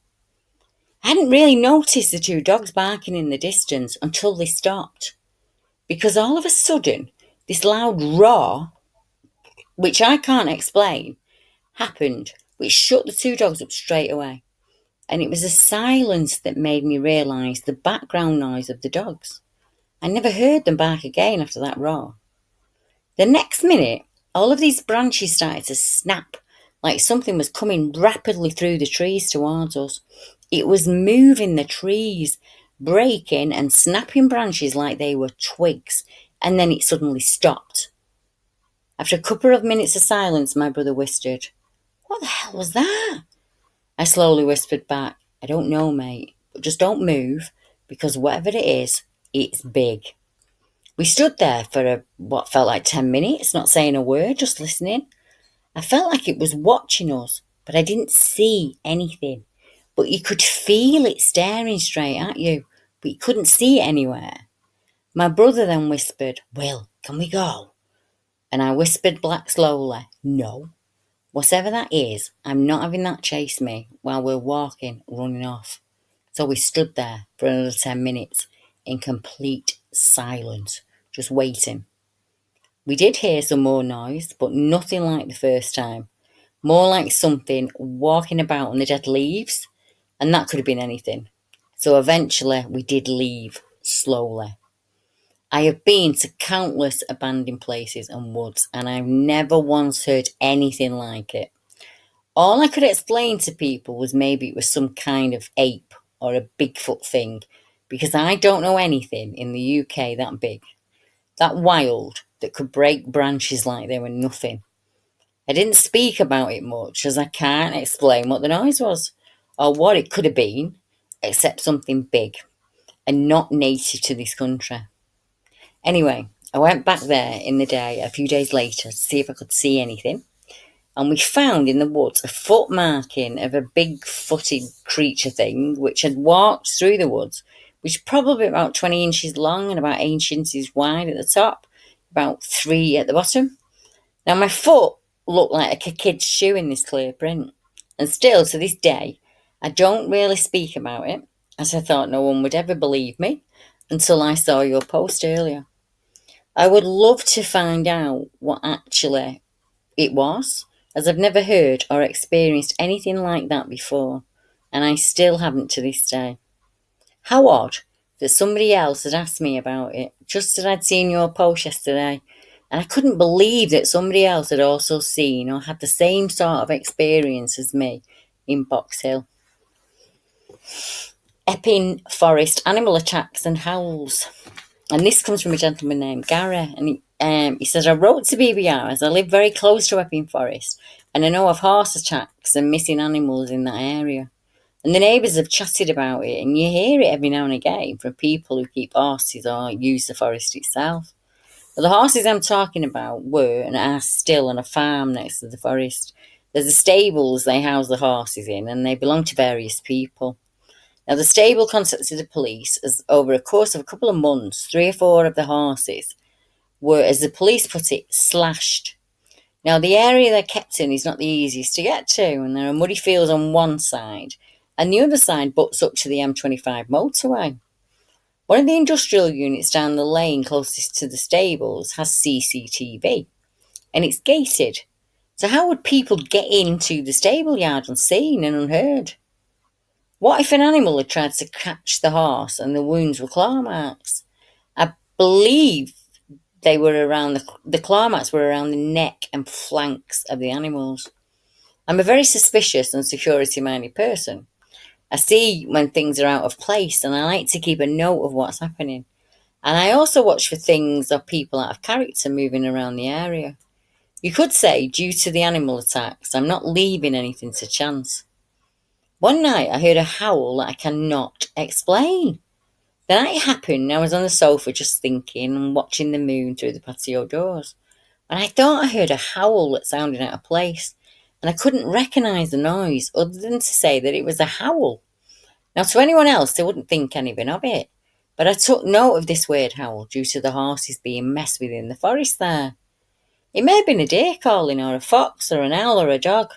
I hadn't really noticed the two dogs barking in the distance until they stopped, because all of a sudden, this loud roar, which I can't explain, happened, which shut the two dogs up straight away. And it was a silence that made me realise the background noise of the dogs. I never heard them bark again after that roar. The next minute, all of these branches started to snap, like something was coming rapidly through the trees towards us. It was moving the trees, breaking and snapping branches like they were twigs, and then it suddenly stopped. After a couple of minutes of silence, my brother whispered, What the hell was that? I slowly whispered back, I don't know, mate, just don't move, because whatever it is, it's big. We stood there for what felt like 10 minutes, not saying a word, just listening. I felt like it was watching us, but I didn't see anything. But you could feel it staring straight at you, but you couldn't see it anywhere. My brother then whispered, "Will, can we go?" And I whispered back slowly, "No. Whatever that is, I'm not having that chase me while we're walking, running off." So we stood there for another 10 minutes in complete silence, just waiting. We did hear some more noise, but nothing like the first time. More like something walking about on the dead leaves, and that could have been anything. So eventually we did leave, slowly. I have been to countless abandoned places and woods, and I've never once heard anything like it. All I could explain to people was maybe it was some kind of ape or a Bigfoot thing, because I don't know anything in the UK that big, that wild, that could break branches like they were nothing. I didn't speak about it much, as I can't explain what the noise was or what it could have been, except something big and not native to this country. Anyway, I went back there in the day a few days later to see if I could see anything, and we found in the woods a foot marking of a big footed creature thing which had walked through the woods, which is probably about 20 inches long and about 8 inches wide at the top, about 3 at the bottom. Now, my foot looked like a kid's shoe in this clear print, and still to this day, I don't really speak about it, as I thought no one would ever believe me until I saw your post earlier. I would love to find out what actually it was, as I've never heard or experienced anything like that before, and I still haven't to this day. How odd that somebody else had asked me about it, just as I'd seen your post yesterday, and I couldn't believe that somebody else had also seen or had the same sort of experience as me in Box Hill. Epping Forest animal attacks and howls. And this comes from a gentleman named Gary, and he says, "I wrote to BBR as I live very close to Epping Forest, and I know of horse attacks and missing animals in that area. And the neighbours have chatted about it, and you hear it every now and again from people who keep horses or use the forest itself. But the horses I'm talking about were and are still on a farm next to the forest. There's the stables they house the horses in, and they belong to various people. Now, the stable contacted the police as over a course of a couple of months, 3 or 4 of the horses were, as the police put it, slashed. Now, the area they're kept in is not the easiest to get to, and there are muddy fields on one side, and the other side butts up to the M25 motorway. One of the industrial units down the lane closest to the stables has CCTV, and it's gated. So how would people get into the stable yard unseen and unheard? What if an animal had tried to catch the horse and the wounds were claw marks? I believe they were around the claw marks were around the neck and flanks of the animals. I'm a very suspicious and security-minded person. I see when things are out of place, and I like to keep a note of what's happening. And I also watch for things or people out of character moving around the area. You could say, due to the animal attacks, I'm not leaving anything to chance. One night I heard a howl that I cannot explain. The night it happened, I was on the sofa just thinking and watching the moon through the patio doors. And I thought I heard a howl that sounded out of place, and I couldn't recognise the noise other than to say that it was a howl. Now, to anyone else, they wouldn't think anything of it, but I took note of this weird howl due to the horses being messed with in the forest there. It may have been a deer calling, or a fox, or an owl, or a dog.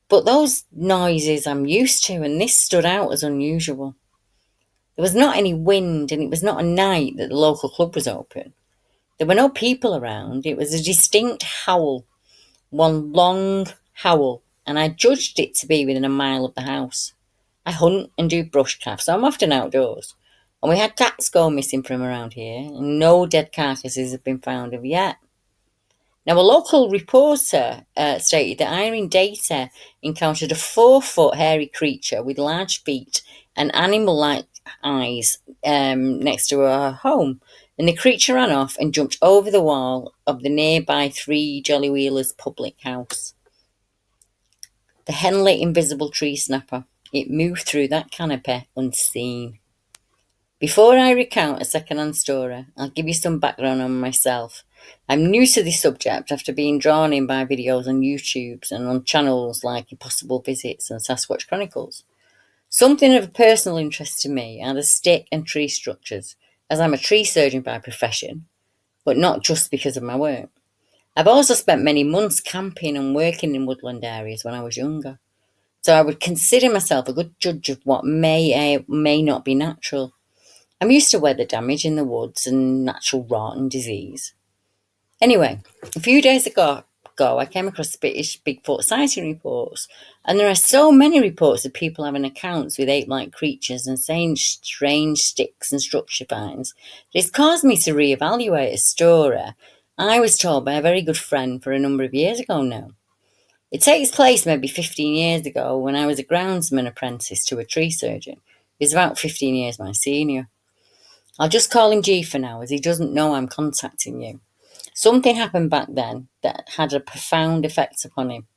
But those noises I'm used to, and this stood out as unusual. There was not any wind, and it was not a night that the local club was open. There were no people around. It was a distinct howl, one long howl, and I judged it to be within a mile of the house. I hunt and do bushcraft, so I'm often outdoors. And we had cats go missing from around here, and no dead carcasses have been found of yet. Now, a local reporter stated that Irene Data encountered a 4-foot hairy creature with large feet and animal-like eyes next to her home, and the creature ran off and jumped over the wall of the nearby Three Jolly Wheelers public house. The Henley Invisible Tree Snapper. it moved through that canopy unseen. Before I recount a second-hand story, I'll give you some background on myself. I'm new to this subject after being drawn in by videos on YouTube and on channels like Impossible Visits and Sasquatch Chronicles. Something of a personal interest to me are the stick and tree structures, as I'm a tree surgeon by profession, but not just because of my work. I've also spent many months camping and working in woodland areas when I was younger, so I would consider myself a good judge of what may not be natural. I'm used to weather damage in the woods and natural rot and disease. Anyway, a few days ago I came across British Bigfoot sighting reports, and there are so many reports of people having accounts with ape-like creatures and saying strange sticks and structure finds. It's caused me to reevaluate a story I was told by a very good friend for a number of years ago now. It takes place maybe 15 years ago when I was a groundsman apprentice to a tree surgeon. He's about 15 years my senior. I'll just call him G for now, as he doesn't know I'm contacting you. Something happened back then that had a profound effect upon him.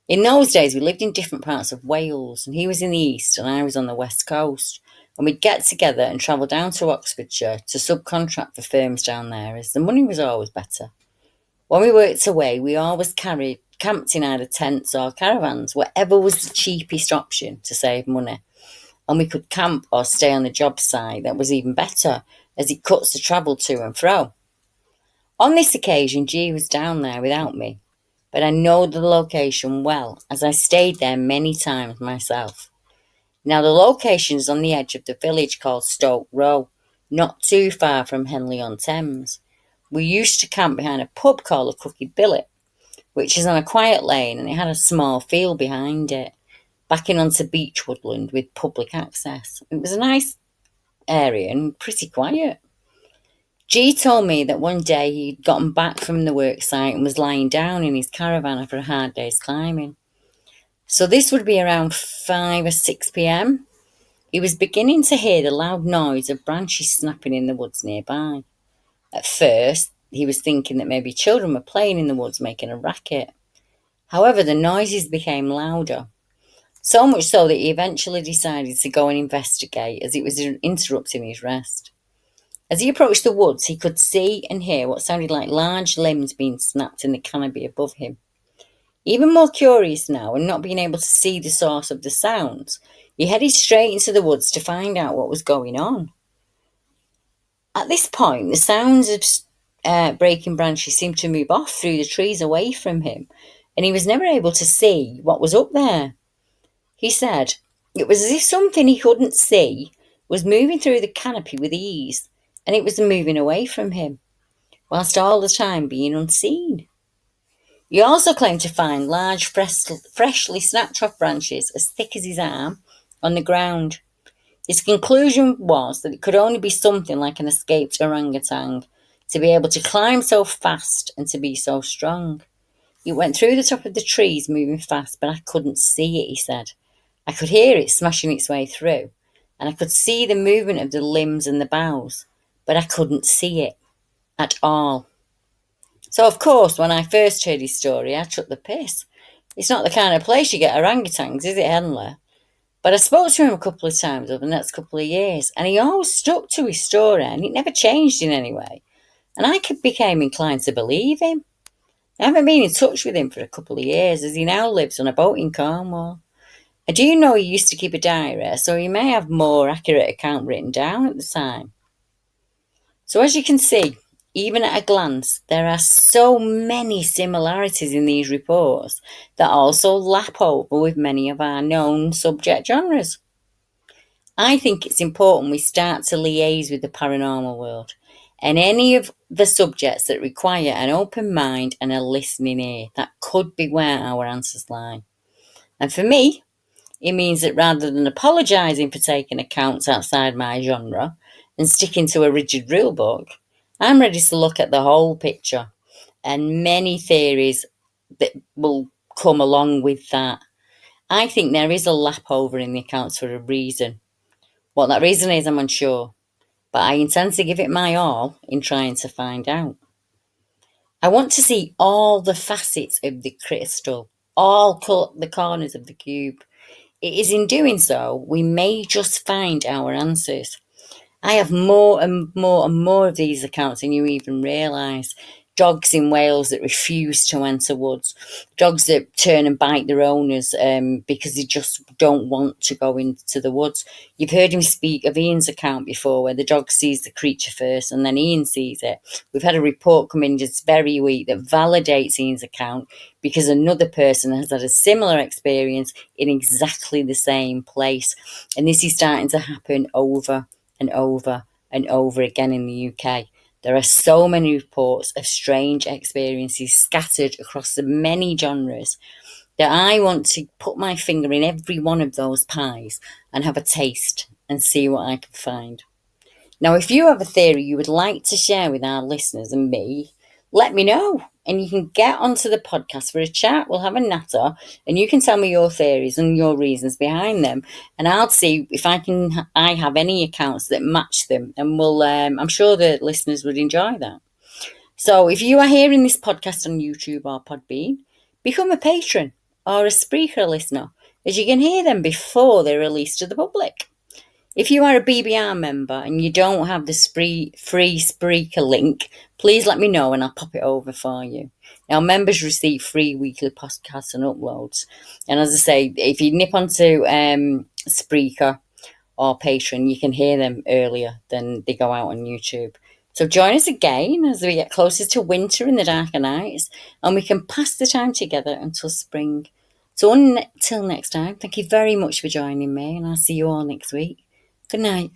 In those days, we lived in different parts of Wales, and he was in the east and I was on the west coast. And we'd get together and travel down to Oxfordshire to subcontract for firms down there, as the money was always better. When we worked away, we always camped in either tents or caravans, whatever was the cheapest option to save money. And we could camp or stay on the job site. That was even better, as it cuts the travel to and fro. On this occasion, G was down there without me, but I know the location well, as I stayed there many times myself. Now, the location is on the edge of the village called Stoke Row, not too far from Henley-on-Thames. We used to camp behind a pub called the Crooked Billet, which is on a quiet lane, and it had a small field behind it, backing onto beech woodland with public access. It was a nice area and pretty quiet. G told me that one day he'd gotten back from the work site and was lying down in his caravan after a hard day's climbing. So this would be around 5 or 6 p.m. He was beginning to hear the loud noise of branches snapping in the woods nearby. At first, he was thinking that maybe children were playing in the woods making a racket. However, the noises became louder, so much so that he eventually decided to go and investigate, as it was interrupting his rest. As he approached the woods, he could see and hear what sounded like large limbs being snapped in the canopy above him. Even more curious now, and not being able to see the source of the sounds, he headed straight into the woods to find out what was going on. At this point, the sounds of breaking branches seemed to move off through the trees away from him, and he was never able to see what was up there. He said it was as if something he couldn't see was moving through the canopy with ease, and it was moving away from him, whilst all the time being unseen. He also claimed to find large, freshly snapped off branches as thick as his arm on the ground. His conclusion was that it could only be something like an escaped orangutan to be able to climb so fast and to be so strong. It went through the top of the trees moving fast, but I couldn't see it, he said. I could hear it smashing its way through, and I could see the movement of the limbs and the boughs, but I couldn't see it at all. So, of course, when I first heard his story, I took the piss. It's not the kind of place you get orangutans, is it, Henley? But I spoke to him a couple of times over the next couple of years, and he always stuck to his story, and it never changed in any way. And I became inclined to believe him. I haven't been in touch with him for a couple of years, as he now lives on a boat in Cornwall. I do know he used to keep a diary, so he may have more accurate account written down at the time. So as you can see, even at a glance, there are so many similarities in these reports that also lap over with many of our known subject genres. I think it's important we start to liaise with the paranormal world and any of the subjects that require an open mind and a listening ear. That could be where our answers lie. And for me, it means that rather than apologising for taking accounts outside my genre and sticking to a rigid rule book, I'm ready to look at the whole picture and many theories that will come along with that. I think there is a lap over in the accounts for a reason. What that reason is, I'm unsure, but I intend to give it my all in trying to find out. I want to see all the facets of the crystal, all the corners of the cube. It is in doing so we may just find our answers. I have more and more and more of these accounts than you even realise. Dogs in Wales that refuse to enter woods, dogs that turn and bite their owners because they just don't want to go into the woods. You've heard him speak of Ian's account before, where the dog sees the creature first and then Ian sees it. We've had a report come in this very week that validates Ian's account because another person has had a similar experience in exactly the same place. And this is starting to happen over and over and over again in the UK. There are so many reports of strange experiences scattered across the many genres that I want to put my finger in every one of those pies and have a taste and see what I can find. Now, if you have a theory you would like to share with our listeners and me, let me know. And you can get onto the podcast for a chat. We'll have a natter and you can tell me your theories and your reasons behind them. And I'll see if I have any accounts that match them. And I'm sure the listeners would enjoy that. So if you are hearing this podcast on YouTube or Podbean, become a patron or a Spreaker listener, as you can hear them before they're released to the public. If you are a BBR member and you don't have the free Spreaker link, please let me know and I'll pop it over for you. Now, members receive free weekly podcasts and uploads. And as I say, if you nip onto Spreaker or Patreon, you can hear them earlier than they go out on YouTube. So join us again as we get closer to winter and the darker nights, and we can pass the time together until spring. So until next time, thank you very much for joining me, and I'll see you all next week. Good night.